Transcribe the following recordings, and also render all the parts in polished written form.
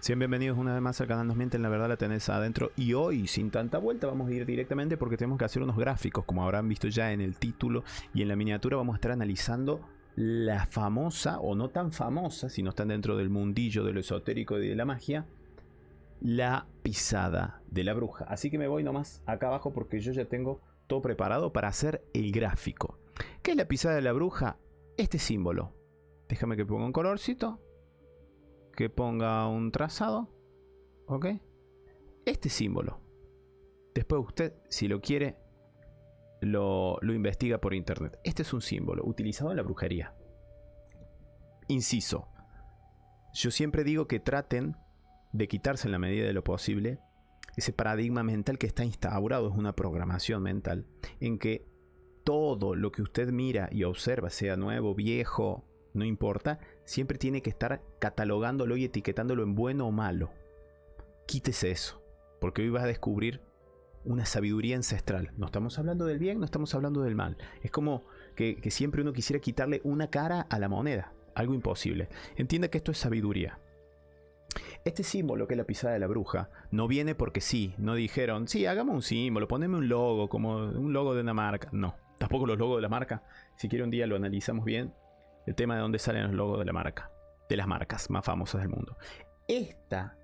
Sean bienvenidos una vez más al canal Nos Mienten, la verdad la tenés adentro. Y hoy, sin tanta vuelta, vamos a ir directamente porque tenemos que hacer unos gráficos. Como habrán visto ya en el título y en la miniatura, vamos a estar analizando la famosa, o no tan famosa, si no están dentro del mundillo de lo esotérico y de la magia, la pisada de la bruja. Así que me voy nomás acá abajo porque yo ya tengo todo preparado para hacer el gráfico. ¿Qué es la pisada de la bruja? Este símbolo. Déjame que ponga un colorcito. Que ponga un trazado. ¿Ok? Este símbolo. Después usted, si lo quiere, lo investiga por internet. Este es un símbolo utilizado en la brujería. Inciso. Yo siempre digo que traten de quitarse en la medida de lo posible ese paradigma mental que está instaurado. Es una programación mental en que todo lo que usted mira y observa, sea nuevo, viejo, no importa, siempre tiene que estar catalogándolo y etiquetándolo en bueno o malo. Quítese eso, porque hoy vas a descubrir una sabiduría ancestral. No estamos hablando del bien, no estamos hablando del mal. Es como que siempre uno quisiera quitarle una cara a la moneda. Algo imposible. Entienda que esto es sabiduría. Este símbolo, que es la pisada de la bruja, no viene porque sí. No dijeron, sí, hagamos un símbolo, poneme un logo, como un logo de una marca. No, tampoco los logos de la marca. Si quiere un día lo analizamos bien. El tema de dónde salen los logos de la marca. De las marcas más famosas del mundo. Esta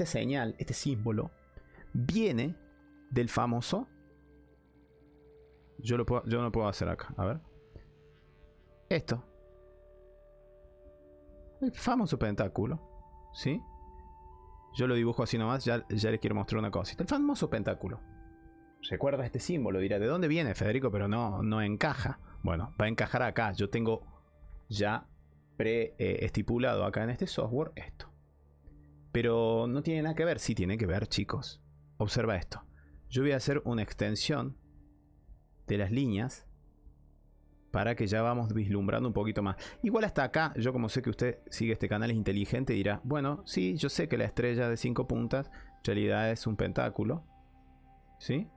señal, este símbolo, viene del famoso... Yo no lo puedo hacer acá. A ver. Esto. El famoso pentáculo. ¿Sí? Yo lo dibujo así nomás. Ya les quiero mostrar una cosita. El famoso pentáculo. ¿Recuerda este símbolo? Dirá, ¿de dónde viene, Federico? Pero no encaja. Bueno, va a encajar acá. Yo tengo ya estipulado acá en este software esto. Pero no tiene nada que ver. Sí tiene que ver, chicos. Observa esto. Yo voy a hacer una extensión de las líneas para que ya vamos vislumbrando un poquito más. Igual hasta acá, yo como sé que usted sigue este canal, es inteligente, dirá, bueno, sí, yo sé que la estrella de 5 puntas en realidad es un pentáculo. ¿Sí?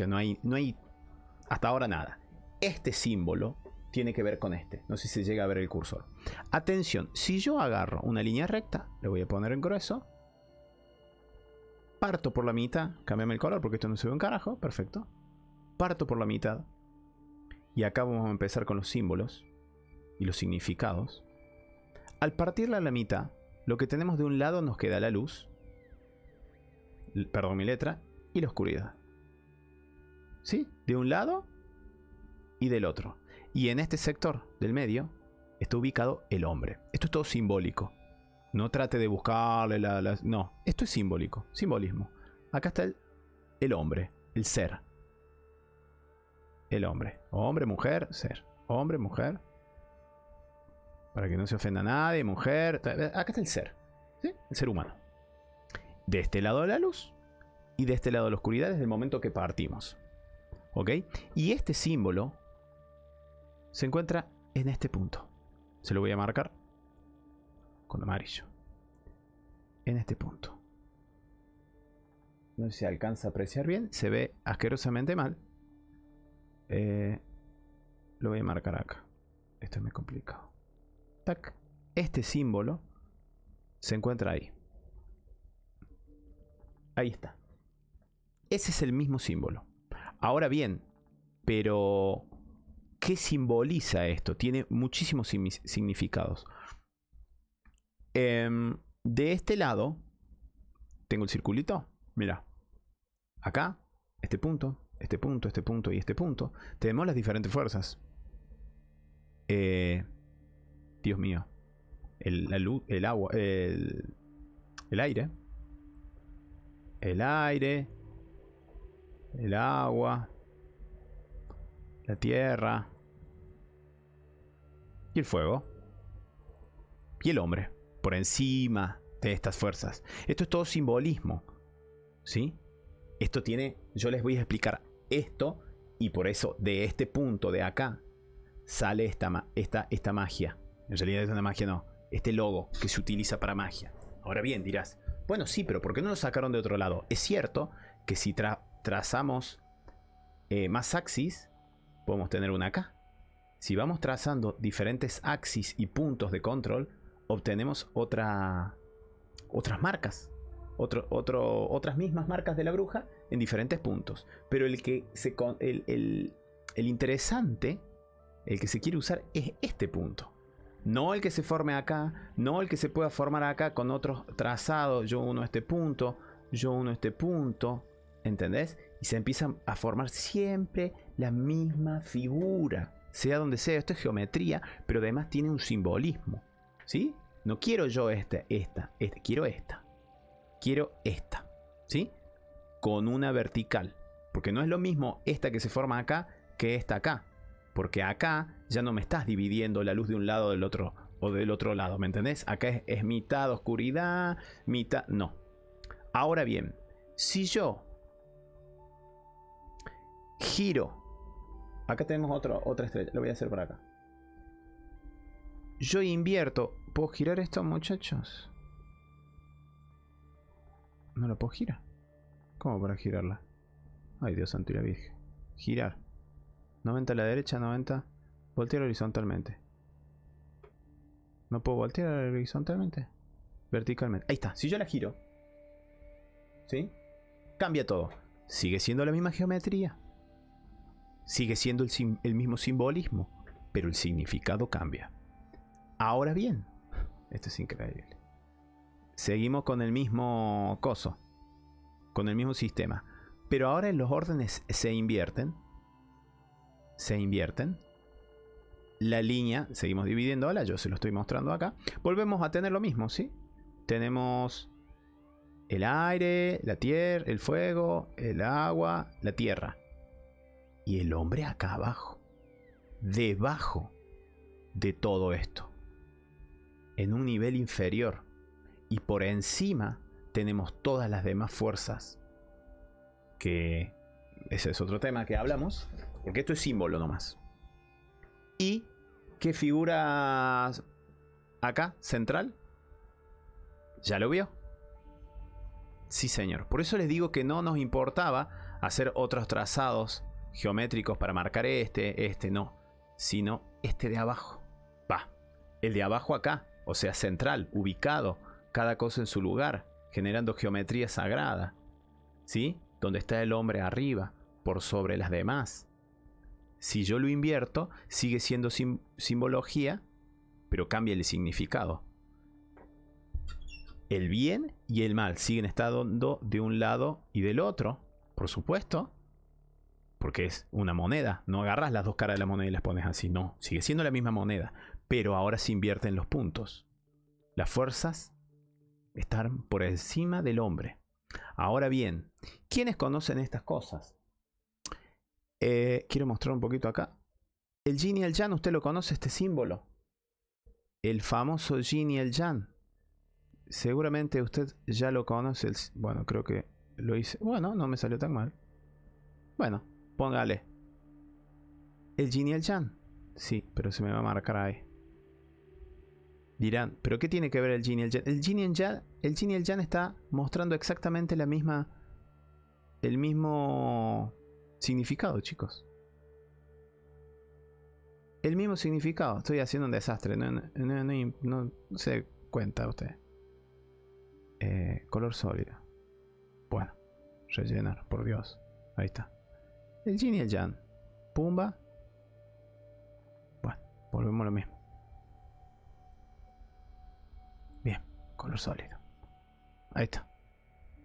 No hay hasta ahora nada. Este símbolo tiene que ver con este. No sé si se llega a ver el cursor. Atención, si yo agarro una línea recta, le voy a poner en grueso. Parto por la mitad. Cámbiame el color porque esto no se ve un carajo. Perfecto. Parto por la mitad. Y acá vamos a empezar con los símbolos y los significados. Al partirla a la mitad, lo que tenemos de un lado nos queda la luz. Perdón, mi letra. Y la oscuridad. ¿Sí? De un lado y del otro. Y en este sector del medio está ubicado el hombre. Esto es todo simbólico. No trate de buscarle no, esto es simbólico. Simbolismo. Acá está el hombre. El ser. El hombre. Hombre, mujer, ser. Hombre, mujer. Para que no se ofenda a nadie. Mujer. Acá está el ser. ¿Sí? El ser humano. De este lado la luz. Y de este lado la oscuridad desde el momento que partimos. ¿Ok? Y este símbolo se encuentra en este punto. Se lo voy a marcar con amarillo. En este punto. No sé si se alcanza a apreciar bien. Se ve asquerosamente mal. Lo voy a marcar acá. Esto es muy complicado. Tac. Este símbolo se encuentra ahí. Ahí está. Ese es el mismo símbolo. Ahora bien, pero ¿qué simboliza esto? Tiene muchísimos significados. De este lado tengo el circulito. Mira. Acá, este punto, este punto, este punto y este punto. Tenemos las diferentes fuerzas. Dios mío. La luz, el agua, el aire. El aire. El agua. La tierra. Y el fuego. Y el hombre. Por encima de estas fuerzas. Esto es todo simbolismo. ¿Sí? Esto tiene... Yo les voy a explicar esto. Y por eso de este punto de acá sale esta magia. En realidad es una magia, no. Este logo que se utiliza para magia. Ahora bien, dirás, bueno, sí, pero ¿por qué no lo sacaron de otro lado? Es cierto que si trazamos más axis, podemos tener una acá. Si vamos trazando diferentes axis y puntos de control, obtenemos otras marcas. Otras mismas marcas de la bruja en diferentes puntos. Pero el interesante, el que se quiere usar es este punto. No el que se forme acá, no el que se pueda formar acá con otros trazados. Yo uno este punto, yo uno este punto. ¿Entendés? Y se empiezan a formar siempre la misma figura. Sea donde sea, esto es geometría, pero además tiene un simbolismo. ¿Sí? No quiero yo esta, quiero esta. Quiero esta, ¿sí? Con una vertical. Porque no es lo mismo esta que se forma acá que esta acá. Porque acá ya no me estás dividiendo la luz de un lado del otro o del otro lado, ¿me entendés? Acá es mitad oscuridad, mitad... No. Ahora bien, si yo giro... Acá tenemos otra estrella, lo voy a hacer por acá. Yo invierto... ¿Puedo girar esto, muchachos? No lo puedo girar. ¿Cómo para girarla? Ay, Dios santo y la Virgen. Girar. 90 a la derecha, 90. Voltear horizontalmente. ¿No puedo voltear horizontalmente? Verticalmente. Ahí está. Si yo la giro, ¿sí? Cambia todo. Sigue siendo la misma geometría. Sigue siendo el mismo simbolismo. Pero el significado cambia. Ahora bien. Esto es increíble. Seguimos con el mismo coso. Con el mismo sistema. Pero ahora los órdenes se invierten. Se invierten. La línea, seguimos dividiéndola. Yo se lo estoy mostrando acá. Volvemos a tener lo mismo, ¿sí? Tenemos el aire, la tierra, el fuego, el agua, la tierra. Y el hombre acá abajo. Debajo de todo esto. En un nivel inferior. Y por encima tenemos todas las demás fuerzas. Que ese es otro tema que hablamos. Porque esto es símbolo nomás. ¿Y qué figura acá, central? ¿Ya lo vio? Sí, señor. Por eso les digo que no nos importaba hacer otros trazados geométricos para marcar este no. Sino este de abajo. Va. El de abajo acá. O sea, central, ubicado. Cada cosa en su lugar, generando geometría sagrada, ¿sí? Donde está el hombre arriba, por sobre las demás. Si yo lo invierto, sigue siendo simbología, pero cambia el significado. El bien y el mal siguen estando de un lado y del otro, por supuesto, porque es una moneda. No agarras las dos caras de la moneda y las pones así, no. Sigue siendo la misma moneda, pero ahora se invierten los puntos. Las fuerzas están por encima del hombre. Ahora bien, ¿quiénes conocen estas cosas? Quiero mostrar un poquito acá. El yin y el yang, ¿usted lo conoce este símbolo? El famoso yin y el yang. Seguramente usted ya lo conoce. Bueno, creo que lo hice. Bueno, no me salió tan mal. Bueno, póngale. El yin y el yang. Sí, pero se me va a marcar ahí. Dirán, ¿pero qué tiene que ver el yin y el yang? El yin y el yang está mostrando exactamente el mismo significado, chicos. El mismo significado. Estoy haciendo un desastre. No se cuenta usted. Color sólido. Bueno, rellenar, por Dios. Ahí está. El yin y el yang. Pumba. Bueno, volvemos a lo mismo. Bien, color sólido. Ahí está.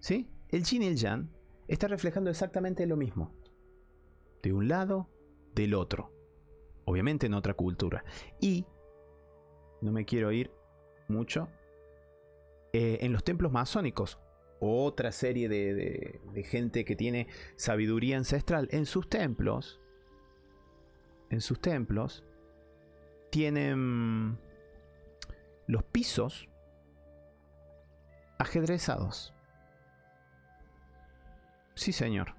¿Sí? El yin y el yang está reflejando exactamente lo mismo. De un lado, del otro. Obviamente en otra cultura. Y no me quiero ir mucho. En los templos masónicos, otra serie de gente que tiene sabiduría ancestral, en sus templos tienen los pisos ajedrezados. Sí, señor.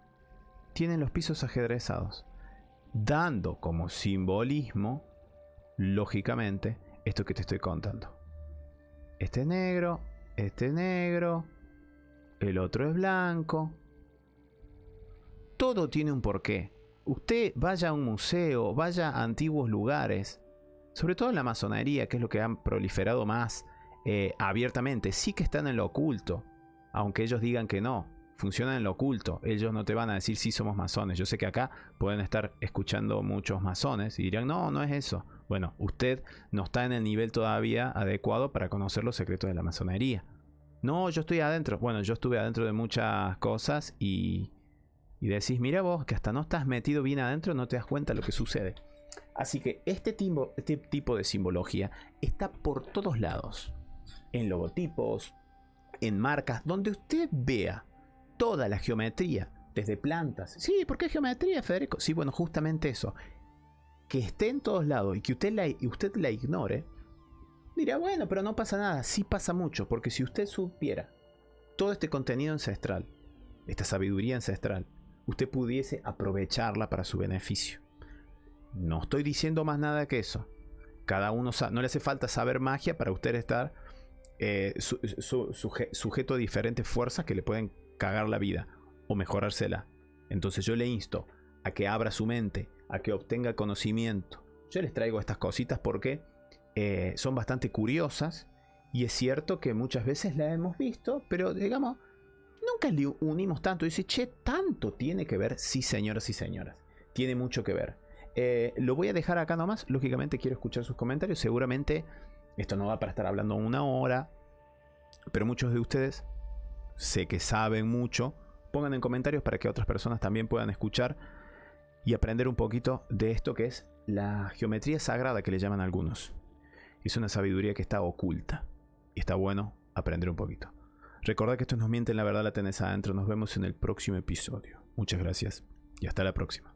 Tienen los pisos ajedrezados, dando como simbolismo, lógicamente, esto que te estoy contando. Este es negro, el otro es blanco. Todo tiene un porqué. Usted vaya a un museo, vaya a antiguos lugares, sobre todo en la masonería, que es lo que han proliferado más abiertamente. Sí que están en lo oculto, aunque ellos digan que no. Funcionan en lo oculto. Ellos no te van a decir sí somos masones. Yo sé que acá pueden estar escuchando muchos masones y dirán no, no es eso. Bueno, usted no está en el nivel todavía adecuado para conocer los secretos de la masonería. No, yo estoy adentro. Bueno, yo estuve adentro de muchas cosas y decís, mira vos, que hasta no estás metido bien adentro, no te das cuenta de lo que sucede. Así que este tipo de simbología está por todos lados. En logotipos, en marcas, donde usted vea toda la geometría, desde plantas. Sí, ¿por qué geometría, Federico? Sí, bueno, justamente eso. Que esté en todos lados y que usted la ignore, dirá, bueno, pero no pasa nada. Sí pasa mucho, porque si usted supiera todo este contenido ancestral, esta sabiduría ancestral, usted pudiese aprovecharla para su beneficio. No estoy diciendo más nada que eso. Cada uno no le hace falta saber magia para usted estar sujeto a diferentes fuerzas que le pueden cagar la vida o mejorársela. Entonces yo le insto a que abra su mente, a que obtenga conocimiento. Yo les traigo estas cositas porque son bastante curiosas y es cierto que muchas veces las hemos visto, pero digamos, nunca le unimos tanto. Dice, che, tanto tiene que ver. Sí, señoras y señoras, tiene mucho que ver. Lo voy a dejar acá nomás. Lógicamente quiero escuchar sus comentarios. Seguramente esto no va para estar hablando una hora, pero muchos de ustedes sé que saben mucho. Pongan en comentarios para que otras personas también puedan escuchar y aprender un poquito de esto que es la geometría sagrada, que le llaman algunos. Es una sabiduría que está oculta y está bueno aprender un poquito. Recordad que esto Nos Mienten la Verdad, la tenés adentro. Nos vemos en el próximo episodio. Muchas gracias y hasta la próxima.